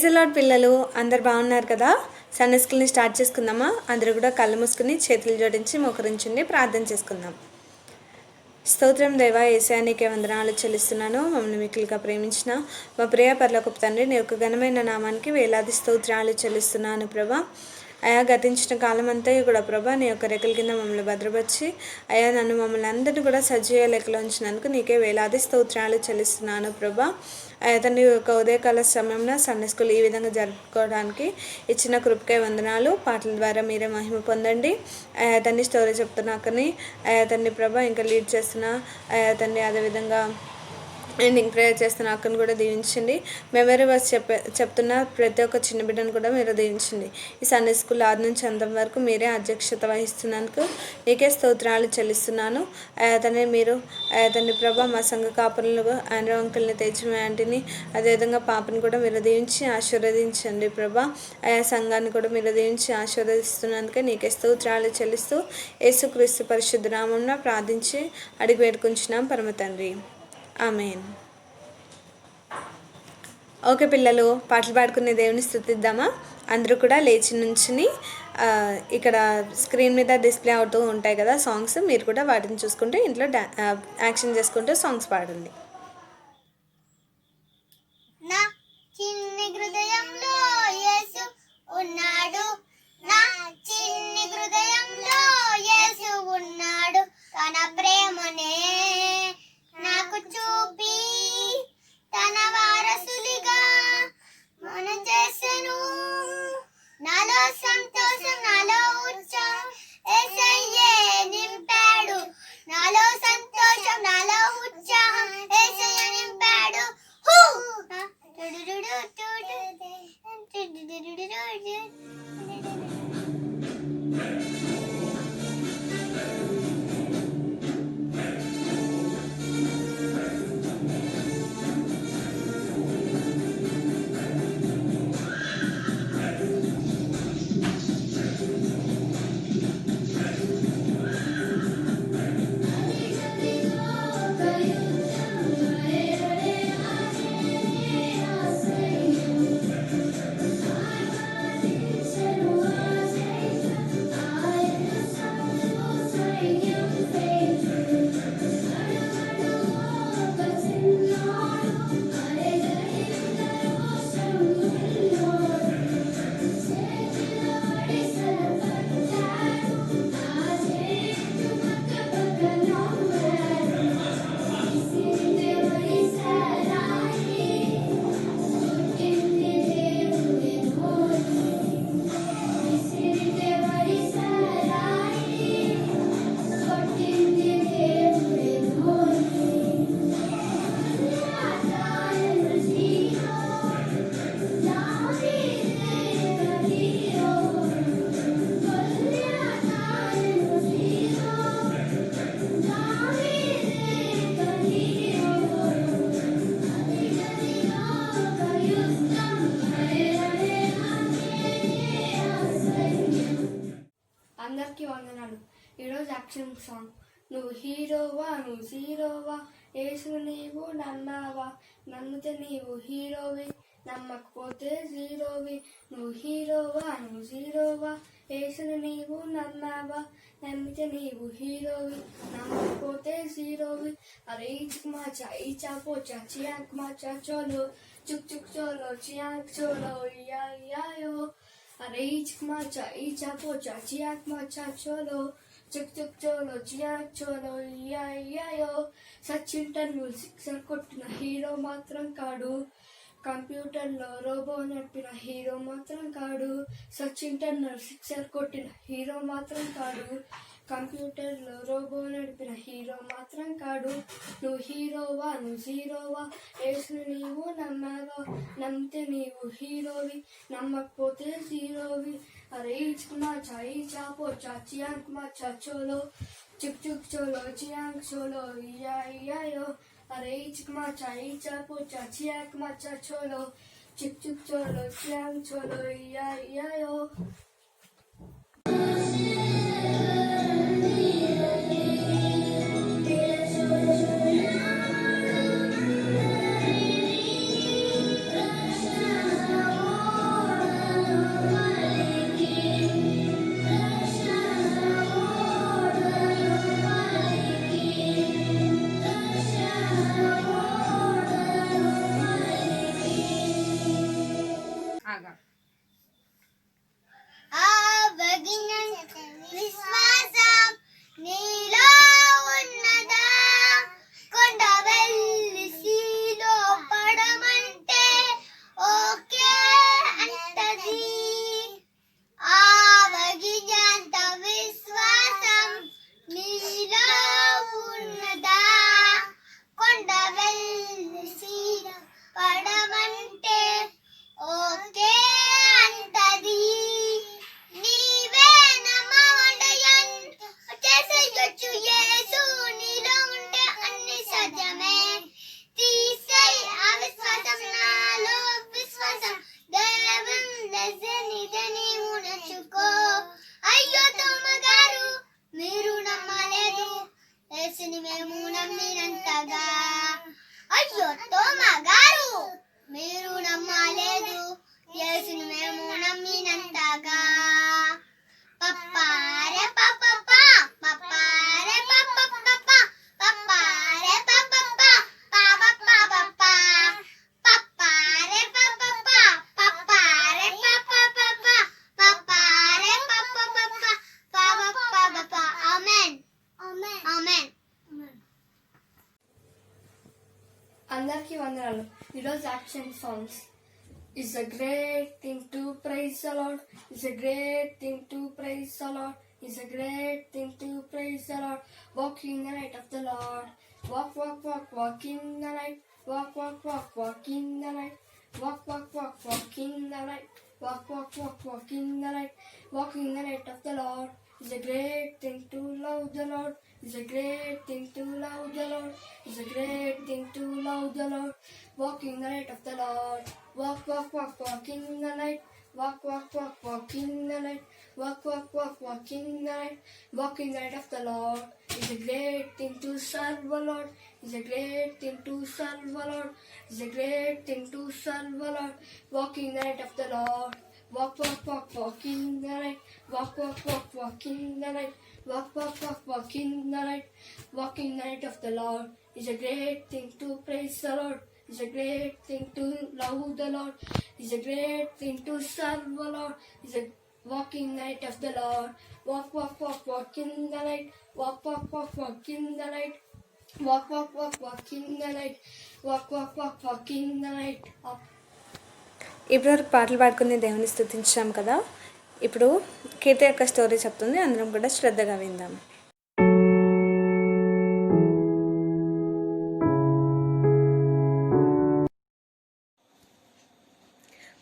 Praise allot పిల్లలు అందరు బాగున్నారు కదా. సండే స్కూల్ని స్టార్ట్ చేసుకుందామా. అందరూ కూడా కళ్ళు మూసుకుని చేతులు జోడించి మోకరించండి, ప్రార్థన చేసుకుందాం. స్తోత్రం దేవా, యేసయ్యానికే వందనాలు చెల్లిస్తున్నాను. మమ్మల్ని మిక్కిలిగా ప్రేమించిన మా ప్రియ పరలోకపు తండ్రి, నీ యొక్క ఘనమైన నామానికి వేలాది స్తోత్రాలు చెల్లిస్తున్నాను ప్రభా. అయా గతించిన కాలం అంతా కూడా ప్రభా నీ యొక్క రెక్కల కింద మమ్మల్ని భద్రపరిచి అయా నన్ను మమ్మల్ని అందరినీ కూడా సజీవ లెక్కలో ఉంచినందుకు నీకే వేలాది స్తోత్రాలు చెల్లిస్తున్నాను ప్రభా. అతని యొక్క ఉదయకాల సమయంలో సండే స్కూల్ ఈ విధంగా జరుపుకోవడానికి ఇచ్చిన కృపకే వందనాలు. పాటల ద్వారా మీరే మహిమ పొందండి. అతన్ని స్టోరీ చెప్తున్నాకని అతన్ని ప్రభా ఇంకా లీడ్ చేస్తున్న అతన్ని అదేవిధంగా ఎండింగ్ ప్రేయర్ చేస్తున్న అక్కను కూడా దీవించండి. మెమరీ వర్స్ చెప్తున్న ప్రతి ఒక్క చిన్న బిడ్డను కూడా మీరు దీవించండి. ఈ సండే స్కూల్ ఆది నుంచి అంతం వరకు మీరే అధ్యక్షత వహిస్తున్నందుకు నీకే స్తోత్రాలు చెల్లిస్తున్నాను. అతన్ని మీరు అతన్ని ప్రభా మా సంఘ కాపులను ఆండ్రూ అంకుల్ని, తేజమే ఆంటీని, అదేవిధంగా పాపని కూడా మీరు దీవించి ఆశీర్వదించండి ప్రభా. ఆయా సంఘాన్ని కూడా మీరు దీవించి ఆశీర్వదిస్తున్నందుకే నీకే స్తోత్రాలు చెల్లిస్తూ యేసుక్రీస్తు పరిశుద్ధ నామమున ప్రార్థించి అడిగి వేడుకుంటున్నాం పరమ తండ్రి, ఆమేన్. ఓకే పిల్లలు, పాటలు పాడుకునే దేవుని స్తుతిద్దామా. అందరూ కూడా లేచి నుంచుని ఇక్కడ స్క్రీన్ మీద డిస్ప్లే అవుతూ ఉంటాయి కదా సాంగ్స్, మీరు కూడా వాటిని చూసుకుంటూ ఇంట్లో యాక్షన్ చేసుకుంటూ సాంగ్స్ పాడండి. నా చిన్ని హృదయంలో యేసు ఉన్నాడు, నా చిన్ని హృదయంలో యేసు ఉన్నాడు, తన ప్రేమనే నాకు చూపి తన వారసులిగా మన చేసెను. నాలో సంతోషం, నాలో ఉత్సాహం యేసయ్యే నింపాడు, నాలో సంతోషం, నాలో ఉత్సాహం యేసయ్య నింపాడు. అందరికీ వందనాలు. ఈరోజు యాక్షన్ సాంగ్. నువ్వు హీరోవా, నువ్వు జీరోవా, యేసు నీవు నన్నావా, నమ్మితే నీవు హీరోవి, నమ్మకపోతే జీరోవి. నువ్వు హీరోవా, నువ్వు జీరోవా, యేసు నీవు నన్నావా, నమ్మితే నీవు హీరోవి, నమ్మకపోతే జీరోవి. అరే మాచా ఈచా పోచా చియాంక్ మాచా చోలో, చుక్ చుక్ చోలో చియాంక్ చోలో యాయో. అరే మాచా ఈచా పోచా చియాంక్ మాచా చోలో, చుక్ చుక్ చోలో చియాంక్ చోలో యాయో. సచిన్ టెండూల్కర్ సిక్సర్ కొట్టిన హీరో మాత్రం కాడు, కంప్యూటర్లో రోబో నడిపిన హీరో మాత్రం కాడు. సచిన్ టెండూల్కర్ సిక్సర్ కొట్టిన హీరో మాత్రం కాడు, కంప్యూటర్లో రోబో నడిపిన హీరో మాత్రం కాడు. నువ్వు హీరోవా, నువ్వు జీరోవా, యేసు నీవు నమ్మావా, నమ్మితే నీవు హీరోవి, నమ్మకపోతే జీరోవి. అరే మాచా ఈచా పోచా చియాంక్ మాచా చోలో, చుక్ చుక్ చోలో చియాంక్ చోలో యాయో. అరే మాచా ఈచా పోచా చియాంక్ మాచా చోలో, చుక్ చుక్ చోలో చియాంక్ చోలో యాయో. యొత్తోమా గారు మీరు నమ్మలేదు యేసును మేము నమ్మినంతగా పప్పారే పప్పప్ప పప్పారే పప్పప్ప పప్పారే పప్పప్ప పాపప్ప పప్పారే పప్పప్ప పప్పారే పప్పప్ప పప్పారే పప్పప్ప పాపప్ప ఆమేన్ ఆమేన్ ఆమేన్. అందరికీ వందనాలు. ఈరోజు action songs. It's a great thing to praise the Lord. It's a great thing to praise the Lord. It's a great thing to praise the Lord. Walk in the light of the Lord. Walk, walk, walk, walk in the light. Walk, walk, walk, walk in the light. Walk, walk, walk, walk in the light. Walk, walk, walk, walk in the light. Walk in the light of the Lord. It's a great thing to love the Lord. It's a great thing to love the Lord. It's a great thing to love the Lord. Walk in the light of the Lord. Walk, walk, walk, walk in the light. Walk, walk, walk, walk in the light. Walk, walk, walk, walk in the light. Walk in the light of the Lord. It's a great thing to serve the Lord. It's a great thing to serve the Lord. It's a great thing to serve the Lord. Walk in the light of the Lord. Walk, walk, walk, walk in the light. Walk, walk, walk, walk in the light. Walk, walk, walk, walk in the light. Walk in the light of the Lord. It's a great thing to praise the Lord. It's a great thing to love the Lord. It's a great thing to serve the Lord. It's a walk in the light of the Lord. Walk, walk, walk, walk in the light. Walk, walk, walk, walk in the light. Walk, walk, walk, walk in the light. Walk, walk, walk, walk in the light. ఇప్పటివరకు పాటలు పాడుకుని దేవుని స్తుతించాం కదా. ఇప్పుడు కీర్తి యొక్క story చెప్తుంది, అందరం కూడా శ్రద్ధగా విందాం.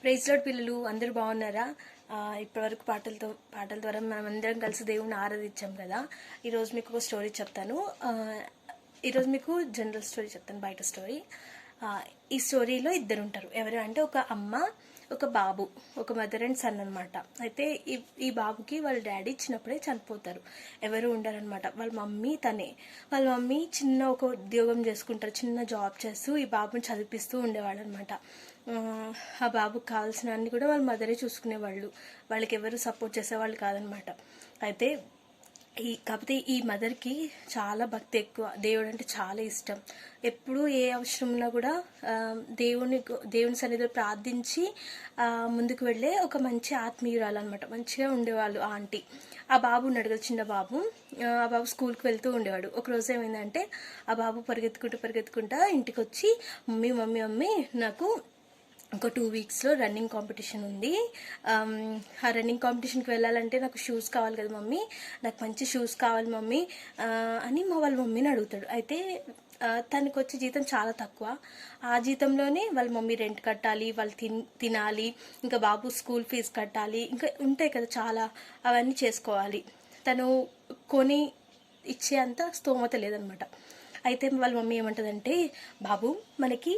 ప్రైజ్ లార్డ్ పిల్లలు, అందరూ బాగున్నారా? ఇప్పటివరకు పాటల ద్వారా మనం అందరం కలిసి దేవుణ్ణి ఆరాధించాం కదా. ఈరోజు మీకు ఒక స్టోరీ చెప్తాను. ఈరోజు మీకు జనరల్ స్టోరీ చెప్తాను, బయట స్టోరీ. ఈ స్టోరీలో ఇద్దరు ఉంటారు. ఎవరు అంటే ఒక అమ్మ, ఒక బాబు, ఒక మదర్ అండ్ సన్ అనమాట. అయితే ఈ బాబుకి వాళ్ళ డాడీ చిన్నప్పుడే చనిపోతారు, ఎవరు ఉండరనమాట. వాళ్ళ మమ్మీ తనే. వాళ్ళ మమ్మీ చిన్న ఒక ఉద్యోగం చేసుకుంటారు, చిన్న జాబ్ చేస్తూ ఈ బాబుని చదివిస్తూ ఉండేవాళ్ళు అనమాట. ఆ బాబుకి కావాల్సిన అన్ని కూడా వాళ్ళ మదరే చూసుకునేవాళ్ళు, వాళ్ళకి ఎవరు సపోర్ట్ చేసేవాళ్ళు కాదనమాట. అయితే కాకపోతే ఈ మదర్కి చాలా భక్తి ఎక్కువ, దేవుడు అంటే చాలా ఇష్టం. ఎప్పుడు ఏ అవసరం ఉన్నా కూడా దేవుని సన్నిధిలో ప్రార్థించి ముందుకు వెళ్ళే ఒక మంచి ఆత్మీయురాలు అనమాట. మంచిగా ఉండేవాళ్ళు ఆ ఆంటీ. ఆ బాబు ఉన్నాడు కదా, చిన్న బాబు. ఆ బాబు స్కూల్కి వెళ్తూ ఉండేవాడు. ఒకరోజు ఏమైందంటే ఆ బాబు పరిగెత్తుకుంటా ఇంటికి వచ్చి, మమ్మీ మమ్మీ మమ్మీ నాకు ఒక 2 వీక్స్లో రన్నింగ్ కాంపిటీషన్ ఉంది. ఆ రన్నింగ్ కాంపిటీషన్కి వెళ్ళాలంటే నాకు షూస్ కావాలి కదా మమ్మీ, నాకు మంచి షూస్ కావాలి మమ్మీ అని వాళ్ళ మమ్మీని అడుగుతాడు. అయితే తనకు వచ్చే జీతం చాలా తక్కువ. ఆ జీతంలోనే వాళ్ళ మమ్మీ రెంట్ కట్టాలి, వాళ్ళు తినాలి, ఇంకా బాబు స్కూల్ ఫీజు కట్టాలి, ఇంకా ఉంటాయి కదా చాలా, అవన్నీ చేసుకోవాలి. తను కొని ఇచ్చే అంత స్తోమత లేదనమాట. అయితే వాళ్ళ మమ్మీ ఏమంటుందంటే, బాబు మనకి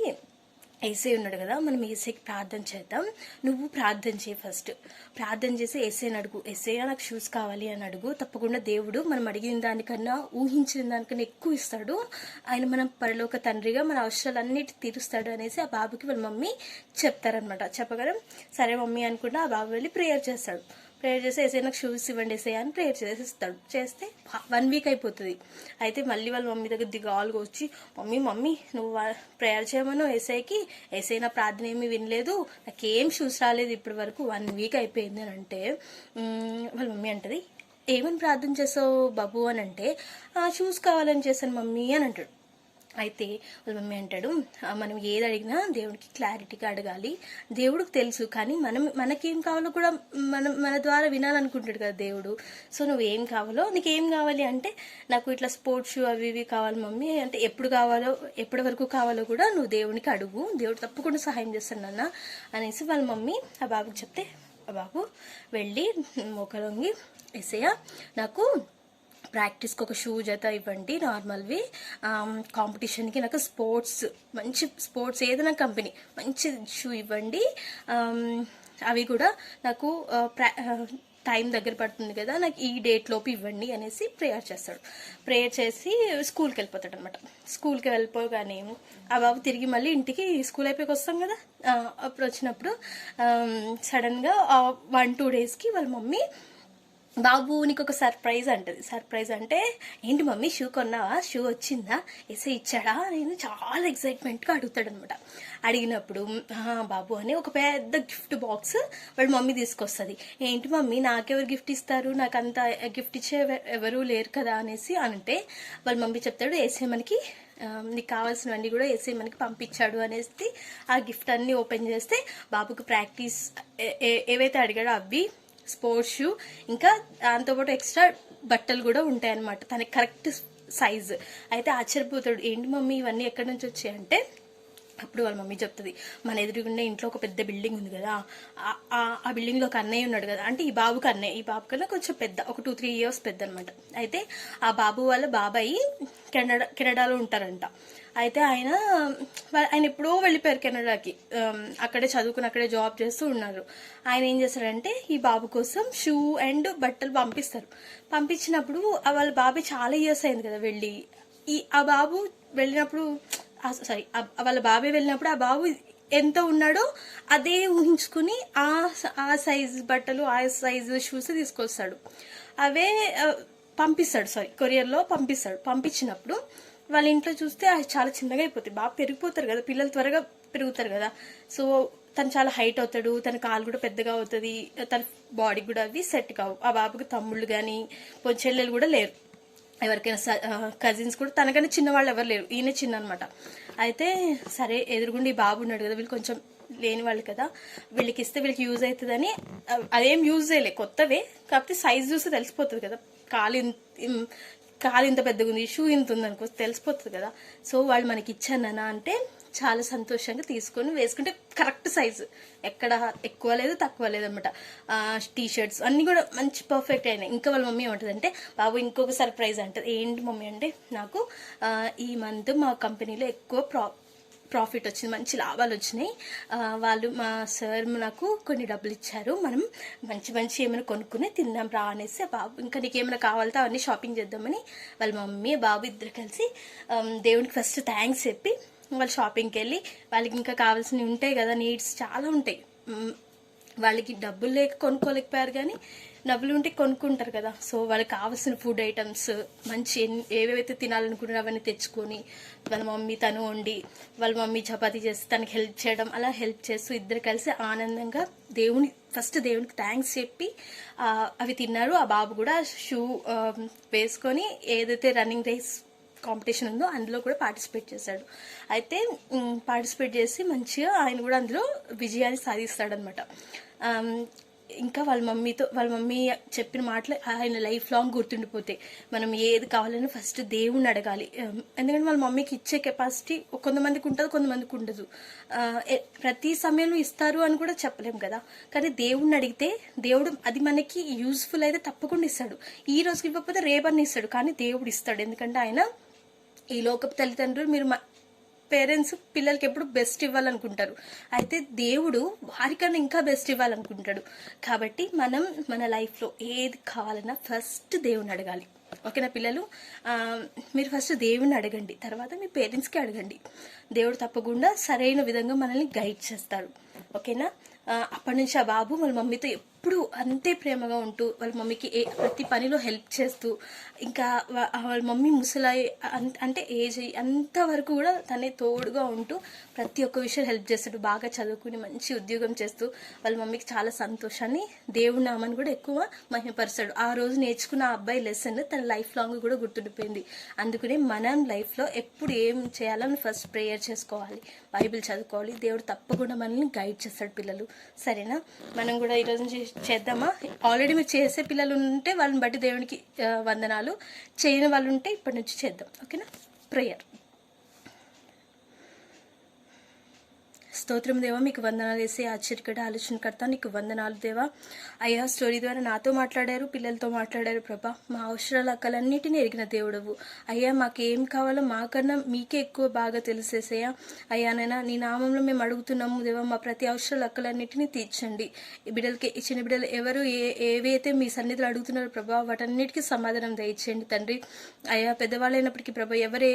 ఏసై ఉన్నాడు కదా, మనం ఏసైకి ప్రార్థన చేద్దాం, నువ్వు ప్రార్థన చేయి. ఫస్ట్ ప్రార్థన చేసి ఏసైని అడుగు, ఏసయ్య నాకు షూస్ కావాలి అని అడుగు. తప్పకుండా దేవుడు మనం అడిగిన దానికన్నా ఊహించిన దానికన్నా ఎక్కువ ఇస్తాడు. ఆయన మనం పరలోక తండ్రిగా మన అవసరాలన్నిటి తీరుస్తాడు అనేసి ఆ బాబుకి వాళ్ళ మమ్మీ చెప్తారనమాట. చెప్పగలం సరే మమ్మీ అనుకుంటా ఆ బాబు వెళ్ళి ప్రేయర్ చేస్తాడు. ప్రేయర్ చేసి ఏసై నాకు షూస్ ఇవ్వండి ఏసై అని ప్రేయర్ చేసేస్తాడు. చేస్తే 1 వీక్ అయిపోతుంది. అయితే మళ్ళీ వాళ్ళ మమ్మీ దగ్గర దిగాలుగా వచ్చి, మమ్మీ నువ్వు ప్రేయర్ చేయమను ఏసైకి, ఏసై నా ప్రార్థన ఏమీ వినలేదు, నాకేం షూస్ రాలేదు ఇప్పటి వరకు, 1 వీక్ అయిపోయింది అని అంటే వాళ్ళ మమ్మీ అంటది, ఏమని ప్రార్థన చేసావు బాబు అని అంటే, షూస్ కావాలని చేశాను మమ్మీ అని అంటాడు. అయితే వాళ్ళ మమ్మీ అంటాడు, మనం ఏది అడిగినా దేవుడికి క్లారిటీగా అడగాలి, దేవుడికి తెలుసు, కానీ మనకేం కావాలో కూడా మన ద్వారా వినాలనుకుంటాడు కదా దేవుడు. సో నువ్వేం కావాలో, నీకేం కావాలి అంటే, నాకు ఇట్లా స్పోర్ట్స్ షూ అవి ఇవి కావాలి మమ్మీ అంటే, ఎప్పటి వరకు కావాలో కూడా నువ్వు దేవునికి అడుగు, దేవుడు తప్పకుండా సహాయం చేస్తాడు నాన్న అనేసి వాళ్ళ మమ్మీ ఆ బాబుకి చెప్తే, ఆ బాబు వెళ్ళి మోకలొంగి, యేసయ్య నాకు ప్రాక్టీస్కి ఒక షూ జత ఇవ్వండి నార్మల్వి, కాంపిటీషన్కి నాకు మంచి స్పోర్ట్స్ ఏదైనా కంపెనీ మంచి షూ ఇవ్వండి, అవి కూడా నాకు టైం దగ్గర పడుతుంది కదా, నాకు ఈ డేట్ లోపు ఇవ్వండి అనేసి ప్రేయర్ చేస్తాడు. ప్రేయర్ చేసి స్కూల్కి వెళ్ళిపోతాడు అనమాట. స్కూల్కి వెళ్ళిపోగానే ఆ బాబు తిరిగి మళ్ళీ ఇంటికి స్కూల్ అయిపోయి వస్తాం కదా, అప్పుడు వచ్చినప్పుడు సడన్గా 1-2 డేస్కి వాళ్ళ మమ్మీ బాబు నీకు ఒక సర్ప్రైజ్ అంటది. సర్ప్రైజ్ అంటే ఏంటి మమ్మీ షూ కొన్నావా, షూ వచ్చిందా, ఎసే ఇచ్చాడా నేను చాలా ఎక్సైట్మెంట్గా అడుగుతాడు అనమాట. అడిగినప్పుడు బాబు అని ఒక పెద్ద గిఫ్ట్ బాక్స్ వాళ్ళ మమ్మీ తీసుకొస్తుంది. ఏంటి మమ్మీ నాకెవరు గిఫ్ట్ ఇస్తారు, నాకు అంత గిఫ్ట్ ఇచ్చే ఎవరు లేరు కదా అనేసి అంటే వాళ్ళ మమ్మీ చెప్తాడు ఏసే మనకి నీకు కావాల్సినవన్నీ కూడా ఏసే మనకి పంపించాడు అనేసి ఆ గిఫ్ట్ అన్ని ఓపెన్ చేస్తే బాబుకు ప్రాక్టీస్ ఏవైతే అడిగాడో అవి, స్పోర్ట్స్ షూ, ఇంకా దాంతోపాటు ఎక్స్ట్రా బట్టలు కూడా ఉంటాయి అన్నమాట తనకి కరెక్ట్ సైజ్. అయితే ఆశ్చర్యపోతాడు ఏంటి మమ్మీ ఇవన్నీ ఎక్కడి నుంచి వచ్చాయంటే అప్పుడు వాళ్ళ మమ్మీ చెప్తుంది మన ఎదురుగుండే ఇంట్లో ఒక పెద్ద బిల్డింగ్ ఉంది కదా, ఆ బిల్డింగ్లో ఒక అన్నయ్య ఉన్నాడు కదా, అంటే ఈ బాబుకి అన్నయ్య, ఈ బాబు కన్నా కొంచెం పెద్ద, ఒక 2-3 years పెద్ద అనమాట. అయితే ఆ బాబు వాళ్ళ బాబాయి కెనడాలో ఉంటారంట. అయితే ఆయన ఎప్పుడో వెళ్ళిపోయారు కెనడాకి, అక్కడే చదువుకుని అక్కడే జాబ్ చేస్తూ ఉన్నారు. ఆయన ఏం చేస్తారంటే ఈ బాబు కోసం షూ అండ్ బట్టలు పంపిస్తారు. పంపించినప్పుడు వాళ్ళ బాబాయ్ చాలా ఇయర్స్ అయింది కదా వెళ్ళి, ఆ బాబు వెళ్ళినప్పుడు వాళ్ళ బాబాయ్ వెళ్ళినప్పుడు ఆ బాబు ఎంత ఉన్నాడో అదే ఊహించుకుని ఆ సైజ్ బట్టలు, ఆ సైజు షూస్ తీసుకొస్తాడు. అవే పంపిస్తాడు, కొరియర్లో పంపిస్తాడు. పంపించినప్పుడు వాళ్ళ ఇంట్లో చూస్తే అది చాలా చిన్నగా అయిపోతాయి. బాగా పెరిగిపోతారు కదా పిల్లలు, త్వరగా పెరుగుతారు కదా. సో తను చాలా హైట్ అవుతాడు, తన కాలు కూడా పెద్దగా అవుతుంది, తన బాడీ కూడా అవి సెట్ కావు. ఆ బాబుకి తమ్ముళ్ళు కానీ చెల్లెలు కూడా లేరు, ఎవరికైనా కజిన్స్ కూడా తనకన్నా చిన్నవాళ్ళు ఎవరు లేరు, ఈయన చిన్న అనమాట. అయితే సరే ఎదురుగుండి ఈ బాబు ఉన్నాడు కదా, వీళ్ళు కొంచెం లేని వాళ్ళు కదా, వీళ్ళకి ఇస్తే వీళ్ళకి యూజ్ అవుతుందని అదేం యూజ్ చేయలే, కొత్తవే, కాకపోతే సైజ్ చూస్తే తెలిసిపోతుంది కదా, కాలు ఇంత పెద్దగా ఉంది, షూ ఇంత ఉంది అనుకో తెలిసిపోతుంది కదా. సో వాళ్ళు మనకి ఇచ్చానన్నా అంటే చాలా సంతోషంగా తీసుకొని వేసుకుంటే కరెక్ట్ సైజు, ఎక్కడ ఎక్కువ లేదు తక్కువ లేదు అనమాట. టీషర్ట్స్ అన్నీ కూడా మంచి పర్ఫెక్ట్ అయినాయి. ఇంకా వాళ్ళ మమ్మీ ఏమంటుందంటే బాబు ఇంకొక సర్ప్రైజ్ అంటది. ఏంటి మమ్మీ అంటే నాకు ఈ మంత్ మా కంపెనీలో ఎక్కువ ప్రాఫిట్ వచ్చింది, మంచి లాభాలు వచ్చినాయి, వాళ్ళు మా సార్ నాకు కొన్ని డబ్బులు ఇచ్చారు, మనం మంచి ఏమైనా కొనుక్కుని తిందాం రా అనేసి బాబు ఇంకా నీకేమైనా కావాలితే అవన్నీ షాపింగ్ చేద్దామని వాళ్ళ మమ్మీ బాబు ఇద్దరు కలిసి దేవుడికి ఫస్ట్ థ్యాంక్స్ చెప్పి వాళ్ళు షాపింగ్కి వెళ్ళి వాళ్ళకి ఇంకా కావాల్సినవి ఉంటాయి కదా, నీడ్స్ చాలా ఉంటాయి, వాళ్ళకి డబ్బులు లేక కొనుక్కోలేకపోయారు కానీ డబ్బులు ఉంటే కొనుక్కుంటారు కదా. సో వాళ్ళకి కావాల్సిన ఫుడ్ ఐటమ్స్ మంచి ఏవేవైతే తినాలనుకుంటారో అవన్నీ తెచ్చుకొని వాళ్ళ మమ్మీ తను వండి, వాళ్ళ మమ్మీ చపాతీ చేసి తనకి హెల్ప్ చేయడం, అలా హెల్ప్ చేస్తూ ఇద్దరు కలిసి ఆనందంగా ఫస్ట్ దేవునికి థ్యాంక్స్ చెప్పి అవి తిన్నారు. ఆ బాబు కూడా షూ వేసుకొని ఏదైతే రన్నింగ్ రేస్ కాంపిటీషన్ ఉందో అందులో కూడా పార్టిసిపేట్ చేశాడు. అయితే పార్టిసిపేట్ చేసి మంచిగా ఆయన కూడా అందులో విజయాన్ని సాధిస్తాడనమాట. ఇంకా వాళ్ళ మమ్మీ చెప్పిన మాటలు ఆయన లైఫ్ లాంగ్ గుర్తుండిపోతాయి. మనం ఏది కావాలని ఫస్ట్ దేవుణ్ణి అడగాలి, ఎందుకంటే వాళ్ళ మమ్మీకి ఇచ్చే కెపాసిటీ కొంతమందికి ఉంటుంది, కొంతమందికి ఉండదు. ప్రతి సమయంలో ఇస్తారు అని కూడా చెప్పలేం కదా, కానీ దేవుణ్ణి అడిగితే దేవుడు అది మనకి యూజ్ఫుల్ అయితే తప్పకుండా ఇస్తాడు. ఈ రోజుకి ఇవ్వకపోతే రేపన్ని ఇస్తాడు, కానీ దేవుడు ఇస్తాడు. ఎందుకంటే ఆయన ఈ లోకపు తల్లిదండ్రులు, మీరు పేరెంట్స్ పిల్లలకి ఎప్పుడు బెస్ట్ ఇవ్వాలనుకుంటారు, అయితే దేవుడు వారికన్నా ఇంకా బెస్ట్ ఇవ్వాలనుకుంటాడు. కాబట్టి మనం మన లైఫ్లో ఏది కావాలన్నా ఫస్ట్ దేవుని అడగాలి. ఓకేనా పిల్లలు, మీరు ఫస్ట్ దేవుని అడగండి, తర్వాత మీ పేరెంట్స్కి అడగండి. దేవుడు తప్పకుండా సరైన విధంగా మనల్ని గైడ్ చేస్తారు. ఓకేనా. అప్పటి నుంచి ఆ బాబు వాళ్ళ మమ్మీతో ఎప్పుడు అంతే ప్రేమగా ఉంటూ వాళ్ళ మమ్మీకి ప్రతి పనిలో హెల్ప్ చేస్తూ, ఇంకా వాళ్ళ మమ్మీ ముసలాయి అంటే ఏజ్ అంతవరకు కూడా తనే తోడుగా ఉంటూ ప్రతి ఒక్క విషయం హెల్ప్ చేస్తాడు. బాగా చదువుకుని మంచి ఉద్యోగం చేస్తూ వాళ్ళ మమ్మీకి చాలా సంతోషాన్ని, దేవుడి నామాన్ని కూడా ఎక్కువ మహిమపరుస్తాడు. ఆ రోజు నేర్చుకున్న ఆ అబ్బాయి లెసన్ తన లైఫ్ లాంగ్ కూడా గుర్తుండిపోయింది. అందుకనే మనం లైఫ్లో ఎప్పుడు ఏం చేయాలని ఫస్ట్ ప్రేయర్ చేసుకోవాలి, బైబిల్ చదువుకోవాలి. దేవుడు తప్పకుండా మనల్ని గైడ్ చేస్తాడు పిల్లలు. సరేనా, మనం కూడా ఈరోజు నుంచి చేద్దామా? ఆల్రెడీ మీరు చేసే పిల్లలు ఉంటే వాళ్ళని బట్టి దేవునికి వందనాలు, చేయని వాళ్ళు ఉంటే ఇప్పటి నుంచి చేద్దాం. ఓకేనా. ప్రేయర్. స్తోత్రం దేవా, మీకు వందనాలు వేసి ఆశ్చర్యకర ఆలోచనకర్త, నీకు వందనాలు దేవా. అయ్యా, స్టోరీ ద్వారా నాతో మాట్లాడారు, పిల్లలతో మాట్లాడారు ప్రభా. మా అవసరాల అక్కలన్నిటినీ ఎరిగిన దేవుడవు అయ్యా. మాకేం కావాలో మాకన్నా మీకే ఎక్కువ బాగా తెలిసేసయ్యా. అయ్యానైనా నీ నామంలో మేము అడుగుతున్నాము దేవా, మా ప్రతి అవసరాల అక్కలన్నిటినీ తీర్చండి. ఈ బిడ్డలకి ఇచ్చిన బిడ్డలు ఎవరు ఏవైతే మీ సన్నిధిలో అడుగుతున్నారో ప్రభా, వాటన్నిటికీ సమాధానం దయచేయండి తండ్రి. అయ్యా, పెద్దవాళ్ళైనప్పటికీ ప్రభా, ఎవరు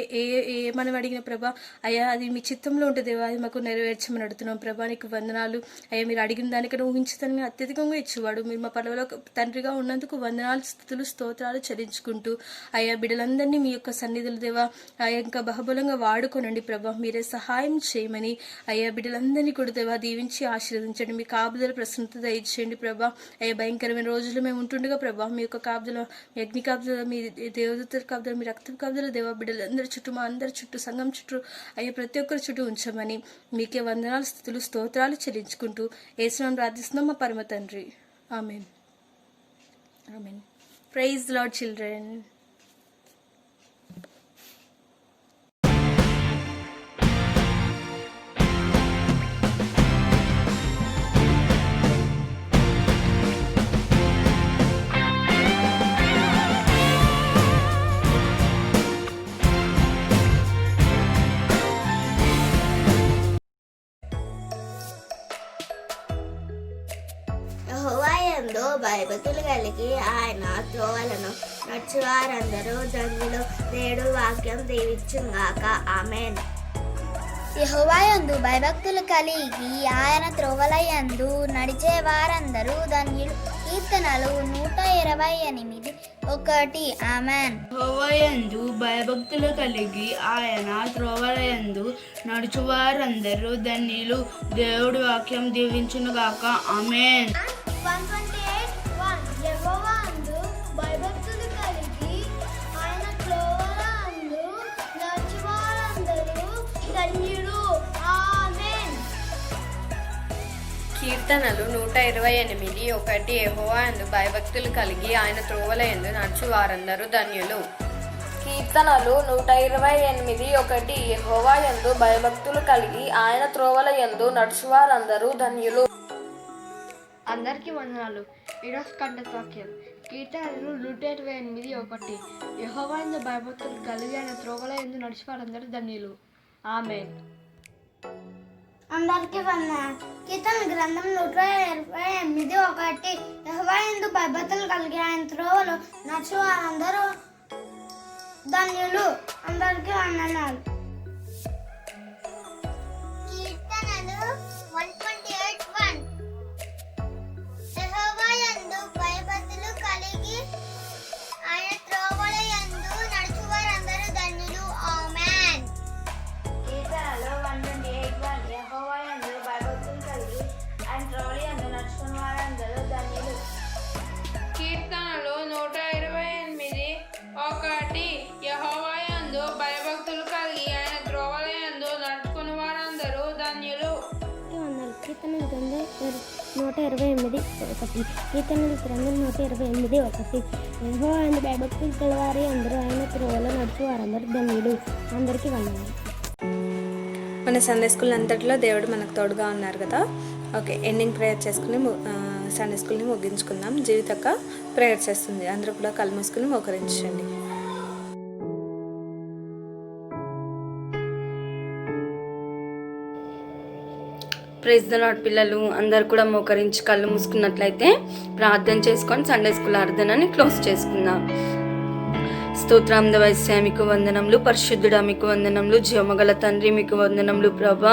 ఏమని అడిగిన ప్రభా, అయ్యా అది మీ చిత్తంలో ఉంటుంది దేవా, అది మాకు నెరవేర్చమని అడుగుతున్నాం ప్రభా. నీకు వందనాలు అయ్యా. మీరు అడిగిన దానికన్నా ఊహించుతాను అత్యధికంగా ఇచ్చేవాడు. మీరు మా పడవలో తండ్రిగా ఉన్నందుకు వందనాలు, స్తుతులు, స్తోత్రాలు చెల్లించుకుంటూ అయ్యా బిడ్డలందరినీ మీ యొక్క సన్నిధులు దేవా అయ్యా ఇంకా బహుబలంగా వాడుకోనండి ప్రభా. మీరే సహాయం చేయమని అయ్యా బిడ్డలందరినీ కూడా దేవా దీవించి ఆశీర్వదించండి. మీ కాపుదల ప్రసన్నత దయచేయండి ప్రభా. అయ్యా, భయంకరమైన రోజుల్లో మేము ఉంటుండగా ప్రభా, మీ యొక్క కాపుదల, మీ అగ్ని కాపుదల, మీ దేవదూతల కాపుదల, మీ రక్త కాపుదల దేవా బిడ్డలందరి చుట్టూ, మా అందరి చుట్టూ, సంఘం చుట్టూ అయ్యా ప్రతి ఒక్కరి చుట్టూ ఉంచమని మీకే వందనాలు, స్తుతులు, స్తోత్రాలు చెల్లించుకుంటూ యేసునామమున ప్రార్థిస్తున్నాం మా పరమ తండ్రి. ఆమేన్. ఆమేన్. Praise the lord children. యెహోవాయందు భయభక్తులు కలిగి ఆయన త్రోవలను నడుచువారందరూ ధన్యులు. దేవుడు వాక్యం దీవించుగాక. ఆమేన్. యెహోవాయందు భయభక్తులు కలిగి ఆయన త్రోవలయందు నడిచే వారందరూ ధన్యులు. కీర్తనలు 128:1. ఆమేన్. యెహోవాయందు భయభక్తులు కలిగి ఆయన త్రోవలయందు నడుచువారందరూ ధన్యులు. దేవుడి వాక్యం దీవించునుగాక. ఆమేన్. 128:1. యెహోవాయందు భయభక్తులు కలిగి ఆయన త్రోవలయందు నడుచువారందరూ ధన్యులు. ఆమేన్. కీర్తనలు 128:1. యెహోవాయందు భయభక్తులు కలిగి ఆయన త్రోవలయందు నడుచు వారందరూ ధన్యులు. కీర్తనలు 128:1. యెహోవాయందు భయభక్తులు కలిగి ఆయన త్రోవలయందు నడుచువారందరూ ధన్యులు. అందరికీ వందనాలు. ఈరోజు కంటెంట్ వాక్యం కీర్తనలు 128:1. యెహోవాయందు భయభక్తులు కలిగి ఆయన త్రోవలయందు నడుచువారందరూ ధన్యులు. ఆమేన్. అందరికీ వందనాలు. కీర్తన గ్రంథం 128:1. యెహోవాయందు భయభక్తులు కలిగి ఆయన త్రోవలో నడుచు వారందరూ ధన్యులు. అందరికీ వందనాలు. కీర్తనలు 128:1. యెహోవాయందు భయభక్తులు కలిగి ఆయన త్రోవలయందు నడుచు వారందరూ ధన్యులు. ఆమేన్. కీర్తనలు 128:1. యెహోవాయందు భయభక్తులు కలిగి ఆయన త్రోవలయందు నడుచుకున్న వారందరూ ధన్యులు. కీర్తనలు 128:1. యెహోవాయందు భయభక్తులు కలిగి ఆయన త్రోవలయందు నడుచుకుని వారందరూ ధన్యులు. కీర్తనల గ్రంథం 128:1. కీర్తనల గ్రంథం 128:1. యెహోవాయందు భయభక్తులు కలవారి అందరూ ఆయన త్రోవలో నడుచు వారందరూ ధన్యులు. అందరికీ వందనాలు. మన సండే స్కూల్ అంతటిలో దేవుడు మనకు తోడుగా ఉన్నారు కదా. ఓకే, ఎండింగ్ ప్రేయర్ చేసుకుని సండే స్కూల్ని ముగించుకుందాం. జీవితక్క ప్రేయర్ చేస్తుంది. అందరూ కూడా కళ్ళు మూసుకుని మోకరించండి. Praise the lord. పిల్లలు అందరు కూడా మోకరించి కళ్ళు మూసుకున్నట్లయితే ప్రార్థన చేసుకొని సండే స్కూల్ ఆరాధనని క్లోజ్ చేసుకుందాం. స్తోత్రం దైవస్య మీకు వందనములు, పరిశుద్ధుడా మీకు వందనములు, జీవమగల తండ్రి మీకు వందనములు ప్రభా.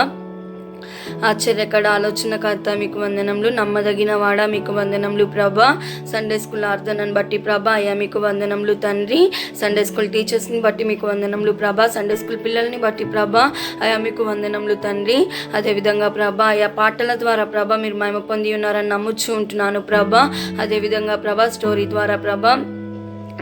ఆశ్చర్యకర ఆలోచనకర్త మీకు వందనములు, నమ్మదగిన వాడ మీకు వందనములు ప్రభా. సండే స్కూల్ ఆరాధనను బట్టి ప్రభా అయ్యా మీకు వందనములు తండ్రి. సండే స్కూల్ టీచర్స్ని బట్టి మీకు వందనములు ప్రభా. సండే స్కూల్ పిల్లల్ని బట్టి ప్రభా అయ్యా మీకు వందనములు తండ్రి. అదేవిధంగా ప్రభా అయ్యా పాటల ద్వారా ప్రభా మీరు మహిమ పొంది ఉన్నారని నమ్ముచూ ఉంటున్నాను ప్రభా. అదేవిధంగా ప్రభా స్టోరీ ద్వారా ప్రభా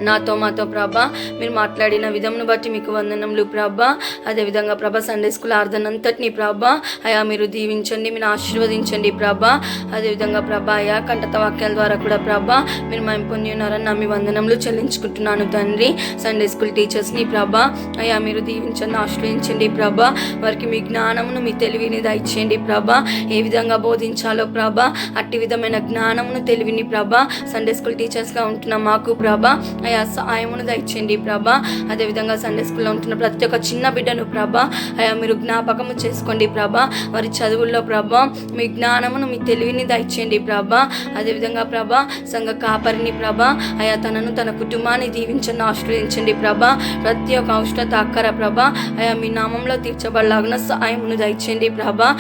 నాతో మాతో ప్రభా మీరు మాట్లాడిన విధంను బట్టి మీకు వందనములు ప్రభా. అదేవిధంగా ప్రభా సండే స్కూల్ ఆర్దనంతటిని ప్రభా అయా మీరు దీవించండి, మీరు ఆశీర్వదించండి ప్రభా. అదేవిధంగా ప్రభా అయా కంటత వాక్యాల ద్వారా కూడా ప్రభా మీరు మేము పొంది ఉన్నారని నా మీ వందనములు చెల్లించుకుంటున్నాను తండ్రి. సండే స్కూల్ టీచర్స్ని ప్రభా అయా మీరు దీవించండి, ఆశ్రయించండి ప్రభా. వారికి మీ జ్ఞానమును మీ తెలివిని దయచేయండి ప్రభా. ఏ విధంగా బోధించాలో ప్రభా అట్టి విధమైన జ్ఞానమును తెలివిని ప్రభా సండే స్కూల్ టీచర్స్గా ఉంటున్న మాకు ప్రభా అయా సహాయమును దయచేయండి ప్రభా. అదేవిధంగా సండే స్కూల్లో ఉంటున్న ప్రతి ఒక్క చిన్న బిడ్డను ప్రభా అయా మీరు జ్ఞాపకము చేసుకోండి ప్రభా. వారి చదువుల్లో ప్రభా మీ జ్ఞానమును మీ తెలివిని దయచేయండి ప్రభా. అదేవిధంగా ప్రభా సంఘ కాపరిని ప్రభా అయా తనను తన కుటుంబాన్ని దీవించండి, ఆశ్రయించండి ప్రభా. ప్రతి ఒక్క అవసరత అక్కర ప్రభా అయా మీ నామంలో తీర్చబడలాగున సహాయమును దయచేయండి ప్రభా.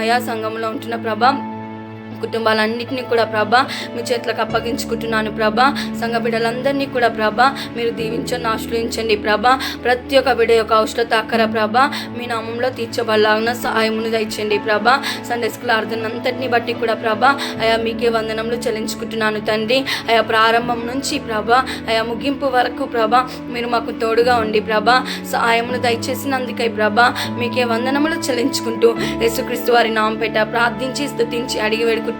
అయా సంఘంలో ఉంటున్న ప్రభా కుటుంబాలన్నింటినీ కూడా ప్రభా మీ చేతులకు అప్పగించుకుంటున్నాను ప్రభా. సంఘ బిడ్డలందరినీ కూడా ప్రభా మీరు దీవించండి, ఆశ్రయించండి ప్రభా. ప్రతి ఒక్క బిడ్డ యొక్క అవసరత అక్కర ప్రభా మీ నామంలో తీర్చబడలాగున సహాయమును దయచేయండి ప్రభా. సండే స్కూల్ ఆర్దనంతటిని బట్టి కూడా ప్రభా అయా మీకే వందనములు చెల్లించుకుంటున్నాను తండ్రి. అయా ప్రారంభం నుంచి ప్రభా అయా ముగింపు వరకు ప్రభా మీరు మాకు తోడుగా ఉండి ప్రభా సహాయమును దయచేసినందుకై ప్రభా మీకే వందనములు చెల్లించుకుంటూ యేసుక్రీస్తు వారి నామం పెట్ట ప్రార్థించి స్తుతించి అడిగి వేడుకుంటున్నాను